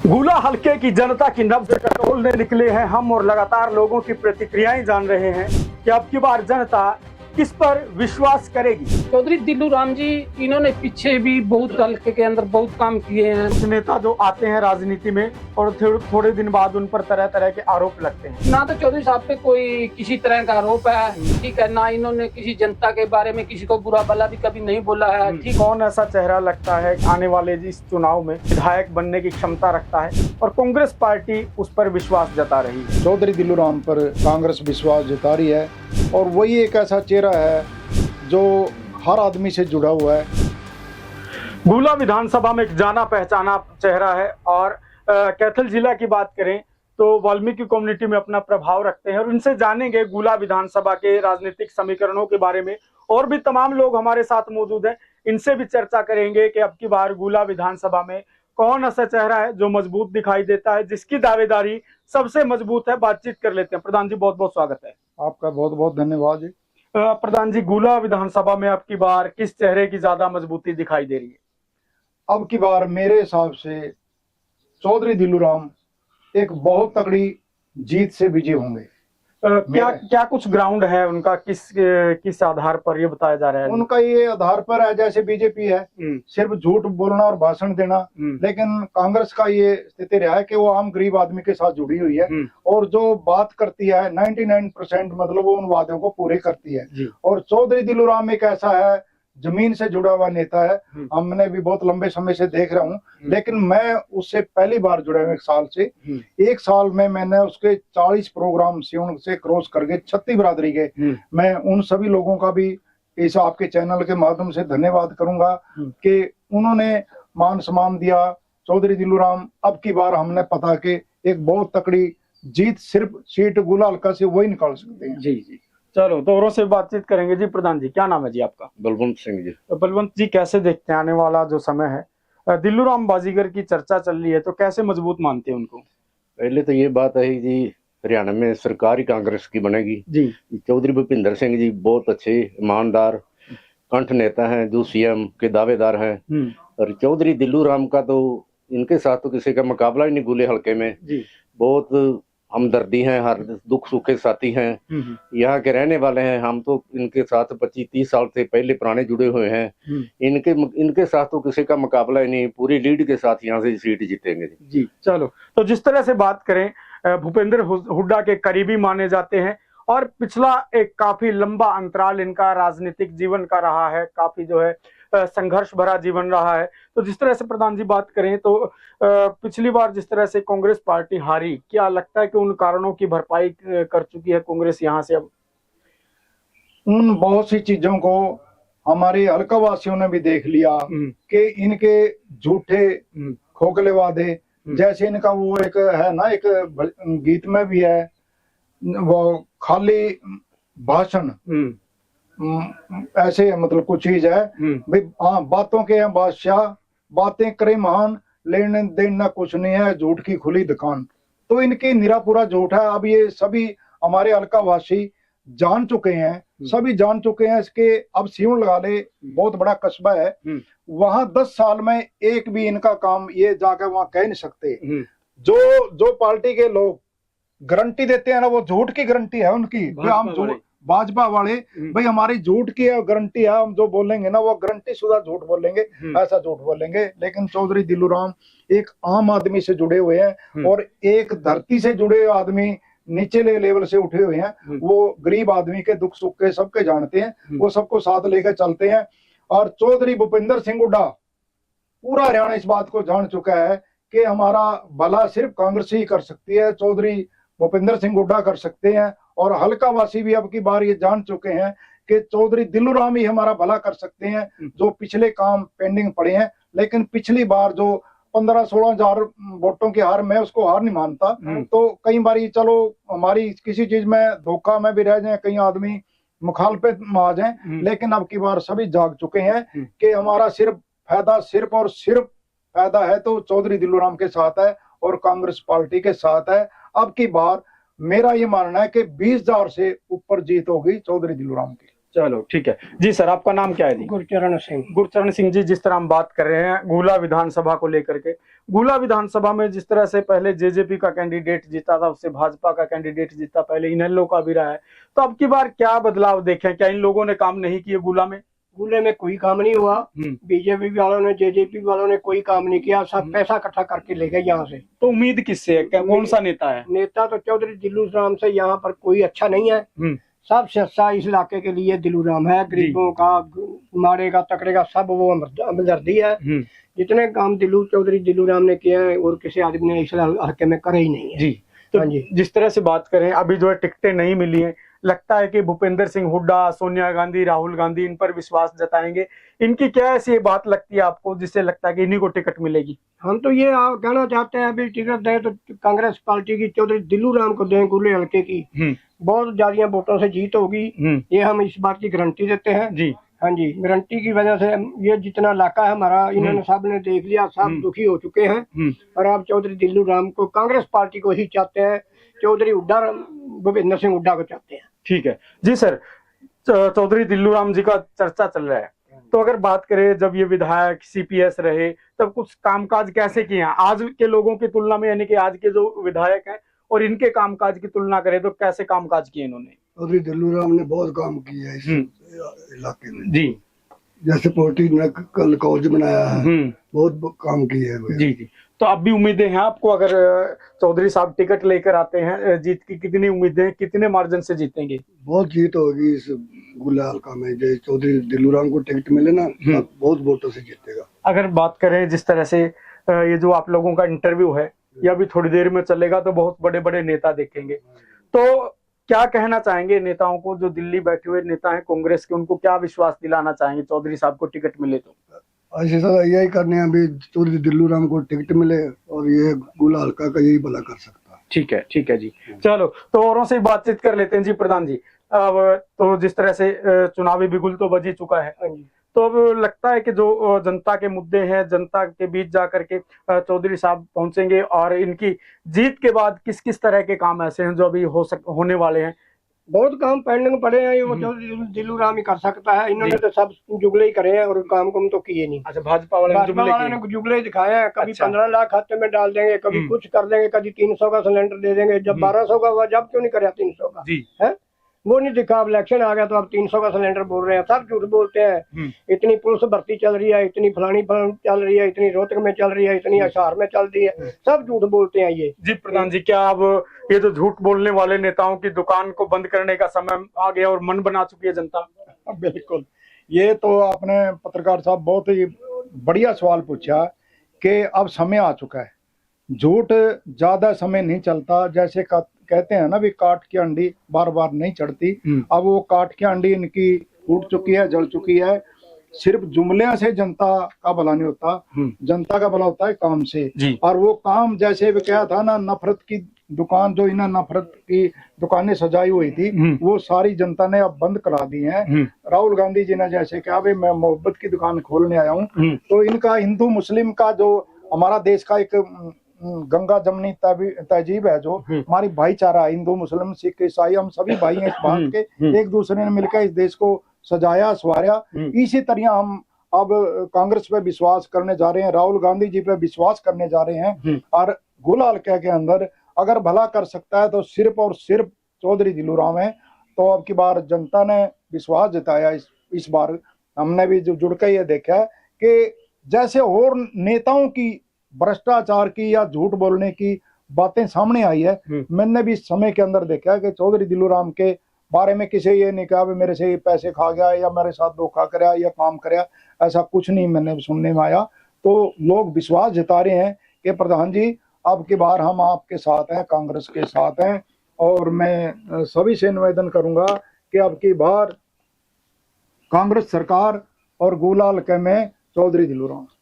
गुला हलके की जनता की नब्ज टटोलने निकले हैं हम और लगातार लोगों की प्रतिक्रियाएं जान रहे हैं कि अब की बार जनता किस पर विश्वास करेगी। चौधरी दिल्लू राम जी, इन्होंने पीछे भी बहुत हल्के के अंदर बहुत काम किए हैं। कुछ नेता जो आते हैं राजनीति में और थोड़े दिन बाद उन पर तरह तरह के आरोप लगते हैं। ना तो चौधरी साहब पे कोई किसी तरह का आरोप है, ठीक है, ना इन्होंने किसी जनता के बारे में किसी को बुरा भला भी कभी नहीं बोला है। ठीक, कौन ऐसा चेहरा लगता है आने वाले इस चुनाव में विधायक बनने की क्षमता रखता है और कांग्रेस पार्टी उस पर विश्वास जता रही है। चौधरी दिल्लू राम पर कांग्रेस विश्वास जता रही है और वही एक ऐसा चेहरा है जो हर आदमी से जुड़ा हुआ है। गुला विधानसभा में एक जाना पहचाना चेहरा है और कैथल जिला की बात करें तो वाल्मीकि कम्युनिटी में अपना प्रभाव रखते हैं और इनसे जानेंगे गुला विधानसभा के राजनीतिक समीकरणों के बारे में। और भी तमाम लोग हमारे साथ मौजूद हैं, इनसे भी चर्चा करेंगे कि अब की बार गुला विधानसभा में कौन ऐसा चेहरा है जो मजबूत दिखाई देता है, जिसकी दावेदारी सबसे मजबूत है। बातचीत कर लेते हैं। प्रधान जी, बहुत बहुत स्वागत है। आपका बहुत बहुत धन्यवाद जी। प्रधान जी, गुला विधानसभा में अब की बार किस चेहरे की ज्यादा मजबूती दिखाई दे रही है? अब की बार मेरे हिसाब से चौधरी दिल्लू राम एक बहुत तगड़ी जीत से विजय होंगे। क्या कुछ ग्राउंड है उनका, किस आधार पर ये बताया जा रहा है? उनका ये आधार पर है, जैसे बीजेपी है सिर्फ झूठ बोलना और भाषण देना, लेकिन कांग्रेस का ये स्थिति रहा है कि वो आम गरीब आदमी के साथ जुड़ी हुई है और जो बात करती है 99% मतलब वो उन वादों को पूरे करती है। और चौधरी दिल्लू राम एक ऐसा है, जमीन से जुड़ा हुआ नेता है। हमने भी बहुत लंबे समय से देख रहा हूँ, लेकिन मैं उससे पहली बार जुड़ा हूँ। 1 साल से, 1 साल में मैंने उसके 40 प्रोग्राम सियोन से क्रॉस करके 36 बिरादरी के, मैं उन सभी लोगों का भी इस आपके चैनल के माध्यम से धन्यवाद करूंगा कि उन्होंने मान सम्मान दिया। चौधरी दिल्लू राम अब की बार हमने पता कि एक बहुत तकड़ी जीत सिर्फ सीट गुला हल्का से वही निकाल सकते हैं। जी जी, चलो तो औरों से बातचीत करेंगे। जी प्रधान जी, क्या नाम है जी आपका? बलवंत सिंह जी। बलवंत जी, कैसे देखते हैं आने वाला जो समय है, दिल्लू राम बाजीगर की चर्चा चल रही है, तो कैसे मजबूत मानते हैं उनको? पहले तो ये बात है जी, हरियाणा में सरकार ही कांग्रेस की बनेगी जी। चौधरी भूपिंदर सिंह जी बहुत अच्छे ईमानदार कंठ नेता हैं जो सीएम के दावेदार हैं। और चौधरी दिल्लू राम का तो इनके साथ तो किसी का मुकाबला ही नहीं गुले हल्के में जी। बहुत हमदर्दी हैं, हर दुख सुख के साथी हैं, यहाँ के रहने वाले हैं। हम तो इनके साथ 25-30 साल से पहले पुराने जुड़े हुए हैं। इनके साथ तो किसी का मुकाबला ही नहीं, पूरी लीड के साथ यहाँ से सीट जीतेंगे जी। चलो, तो जिस तरह से बात करें, भूपेंद्र हुड्डा के करीबी माने जाते हैं और पिछला एक काफी लंबा अंतराल इनका राजनीतिक जीवन का रहा है, काफी जो है संघर्ष भरा जीवन रहा है। तो जिस तरह से प्रधान जी बात करें तो पिछली बार जिस तरह से कांग्रेस पार्टी हारी, क्या लगता है कि उन कारणों की भरपाई कर चुकी है कांग्रेस यहाँ से? अब उन बहुत सी चीजों को हमारे हल्का वासियों ने भी देख लिया कि इनके झूठे खोखले वादे, जैसे इनका वो एक है ना, एक गीत में भी है वो खाली भाषण, ऐसे मतलब कुछ चीज है भाई। हाँ, बातों के हैं बादशाह, बातें करे महान, लेने देना कुछ नहीं है, झूठ की खुली दुकान। तो इनकी निरापुरा झूठ है। अब ये सभी हमारे हल्का वासी जान चुके हैं, सभी जान चुके हैं इसके। अब सियोन लगा ले, बहुत बड़ा कस्बा है, वहां 10 साल में एक भी इनका काम ये जाकर वहां कह नहीं सकते। जो पार्टी के लोग गारंटी देते हैं ना, वो झूठ की गारंटी है उनकी। हम भाजपा वाले भाई हमारी झूठ की गारंटी है, हम जो बोलेंगे ना वो गारंटी शुदा झूठ बोलेंगे, ऐसा झूठ बोलेंगे। लेकिन चौधरी दिल्लू राम एक आम आदमी से जुड़े हुए हैं और एक धरती से जुड़े हुए आदमी, नीचे लेवल से उठे हुए हैं। वो गरीब आदमी के दुख सुख के सबके जानते हैं, वो सबको साथ लेकर चलते हैं। और चौधरी भूपिंदर सिंह हुड्डा, पूरा हरियाणा इस बात को जान चुका है कि हमारा भला सिर्फ कांग्रेस ही कर सकती है, चौधरी भूपिंदर सिंह हुड्डा कर सकते हैं। और हल्का वासी भी अब की बार ये जान चुके हैं कि चौधरी दिल्लू राम ही हमारा भला कर सकते हैं। जो पिछले काम पेंडिंग पड़े हैं, लेकिन पिछली बार जो 15-16 हजार वोटों की हार, मैं उसको हार नहीं मानता। तो कई बार चलो हमारी किसी चीज में धोखा में भी रह जाए, कई आदमी मुखालफत में आ जाए, लेकिन अब की बार सभी जाग चुके हैं कि हमारा सिर्फ और सिर्फ फायदा है तो चौधरी दिल्लू राम के साथ है और कांग्रेस पार्टी के साथ है। अब की बार मेरा ये मानना है कि 20,000 से ऊपर जीत होगी चौधरी दिल्लू राम की। चलो ठीक है जी। सर आपका नाम क्या है जी? गुरचरण सिंह। गुरचरण सिंह जी, जिस तरह हम बात कर रहे हैं गुला विधानसभा को लेकर के, गुला विधानसभा में जिस तरह से पहले जेजेपी का कैंडिडेट जीता था, उससे भाजपा का कैंडिडेट जीता, पहले इनेलो का भी रहा है, तो अब की बार क्या बदलाव देखें? क्या इन लोगों ने काम नहीं किए गुला में? गुले में कोई काम नहीं हुआ। बीजेपी वालों ने, जेजेपी वालों ने कोई काम नहीं किया, सब पैसा इकट्ठा करके ले गए यहाँ से। तो उम्मीद किससे है? कौन सा नेता है? नेता तो चौधरी दिल्लू राम से यहाँ पर कोई अच्छा नहीं है। सबसे अच्छा इस इलाके के लिए दिल्लू राम है। गरीबों का, मारे का, तकड़े का सब वो हमदर्दी है। जितने काम चौधरी दिल्लू राम ने किए हैं और किसी आदमी ने इस इलाके में करे ही नहीं है जी। तो जिस तरह से बात करें, अभी जो है टिकटें नहीं मिली हैं, लगता है कि भूपेंद्र सिंह हुड्डा, सोनिया गांधी, राहुल गांधी इन पर विश्वास जताएंगे। इनकी क्या ऐसी बात लगती है आपको जिससे लगता है कि इन्हीं को टिकट मिलेगी? हम तो ये कहना चाहते हैं अभी टिकट दें तो कांग्रेस पार्टी की चौधरी दिल्लू राम को दें, गुले हल्के की बहुत ज्यादा वोटों से जीत होगी। ये हम इस बात की गारंटी देते हैं जी। हाँ जी, गारंटी की वजह से ये जितना इलाका है हमारा, इन्होंने सब ने देख लिया, सब दुखी हो चुके हैं और आप चौधरी दिल्लू राम को, कांग्रेस पार्टी को ही चाहते हैं, चौधरी हुड्डा, भूपेंद्र सिंह हुड्डा को चाहते हैं। ठीक है जी। सर चौधरी दिल्लू राम जी का चर्चा चल रहा है, तो अगर बात करें जब ये विधायक सीपीएस रहे तब कुछ कामकाज कैसे किए हैं आज के लोगों की तुलना में, यानी कि आज के जो विधायक हैं और इनके कामकाज की तुलना करें तो कैसे कामकाज किए इन्होंने? चौधरी दिल्लू राम ने बहुत काम किया है इस इलाके में जी। जैसे पोल्ट्री ने कल कॉलेज बनाया है, बहुत काम किए है जी जी। तो अब भी उम्मीदें हैं आपको? अगर चौधरी साहब टिकट लेकर आते हैं, जीत की कितनी उम्मीदें हैं, कितने मार्जिन से जीतेंगे? बहुत जीत होगी इस गुला हल्का में। जो चौधरी दिल्लू राम को टिकट मिले ना, बहुत वोटों से जीतेगा। अगर बात करें जिस तरह से ये जो आप लोगों का इंटरव्यू है, या भी थोड़ी देर में चलेगा, तो बहुत बड़े बड़े नेता देखेंगे, तो क्या कहना चाहेंगे नेताओं को, जो दिल्ली बैठे हुए नेता हैं कांग्रेस के, उनको क्या विश्वास दिलाना चाहेंगे चौधरी साहब को टिकट मिले तो? ऐसे सर यही करने हैं अभी, चौधरी दिल्लू राम को टिकट मिले और ये गुला हल्का का यही भला कर सकता है। ठीक है जी। चलो तो औरों से बातचीत कर लेते हैं जी। प्रधान जी, अब तो जिस तरह से चुनावी बिगुल तो बज ही चुका है, तो अब लगता है कि जो जनता के मुद्दे हैं, जनता के बीच जाकर के चौधरी साहब पहुंचेंगे, और इनकी जीत के बाद किस किस तरह के काम ऐसे हैं जो अभी होने वाले हैं? बहुत काम पेंडिंग पड़े हैं, वो दिल्लू राम ही कर सकता है। इन्होंने तो सब जुगले ही करे हैं और काम तो किए नहीं। अच्छा, भाजपा वाले ने जुगले दिखाए हैं। कभी 15 लाख खाते में डाल देंगे, कभी कुछ कर देंगे, कभी 300 का सिलेंडर दे देंगे। जब 1200 का हुआ, जब क्यों नहीं करे 300 का है? वो नहीं दिखा। अब इलेक्शन आ गया तो अब 300 का सिलेंडर बोल रहे हैं। सब झूठ बोलते हैं। इतनी पुलिस भर्ती चल रही है, इतनी फलानी चल रही है, इतनी रोहतक में चल रही है, इतनी हिसार में चल रही है, सब झूठ बोलते हैं ये जी। प्रधान जी, क्या अब ये जो झूठ बोलने वाले नेताओं की दुकान को बंद करने का समय आ गया और मन बना चुकी है जनता? बिल्कुल, ये तो आपने पत्रकार साहब बहुत ही बढ़िया सवाल पूछा कि अब समय आ चुका है। झूठ ज्यादा समय नहीं चलता। जैसे कहते हैं ना भी, काट की अंडी बार बार नहीं चढ़ती। अब वो काट की अंडी इनकी टूट चुकी है, जल चुकी है। सिर्फ जुमले से जनता का भला नहीं होता, जनता का भला होता है काम से। और वो काम जैसे भी कहा था ना, नफरत की दुकान जो इन्हें नफरत की दुकानें सजाई हुई थी, वो सारी जनता ने अब बंद करा दी हैं। राहुल गांधी जी ने जैसे कहा भाई मैं मोहब्बत की दुकान खोलने आया हूँ, तो इनका हिंदू मुस्लिम का जो हमारा देश का एक गंगा जमनी तहजीब है, जो हमारी भाईचारा, हिंदू मुस्लिम सिख ईसाई, हम सभी भाई हैं इस बात के। एक दूसरे ने मिलकर इस देश को सजाया संवारा। इसी तरह हम अब कांग्रेस पे विश्वास करने जा रहे हैं, राहुल गांधी जी पे विश्वास करने जा रहे हैं। और गुला हल्का के अंदर अगर भला कर सकता है तो सिर्फ और सिर्फ चौधरी दिल्लू राम है। तो अब की बार जनता ने विश्वास जताया। इस बार हमने भी जो जुड़ के ये देखा है कि जैसे और नेताओं की भ्रष्टाचार की या झूठ बोलने की बातें सामने आई है, मैंने भी इस समय के अंदर देखा है कि चौधरी दिल्लू राम के बारे में किसी ये नहीं कहा मेरे से पैसे खा गया या मेरे साथ धोखा कराया या काम कराया, ऐसा कुछ नहीं मैंने सुनने में आया। तो लोग विश्वास जता रहे हैं कि प्रधान जी अब की बार हम आपके साथ हैं, कांग्रेस के साथ हैं। और मैं सभी से निवेदन करूंगा कि अब की बार कांग्रेस सरकार और गुला हल्के में चौधरी दिल्लू राम।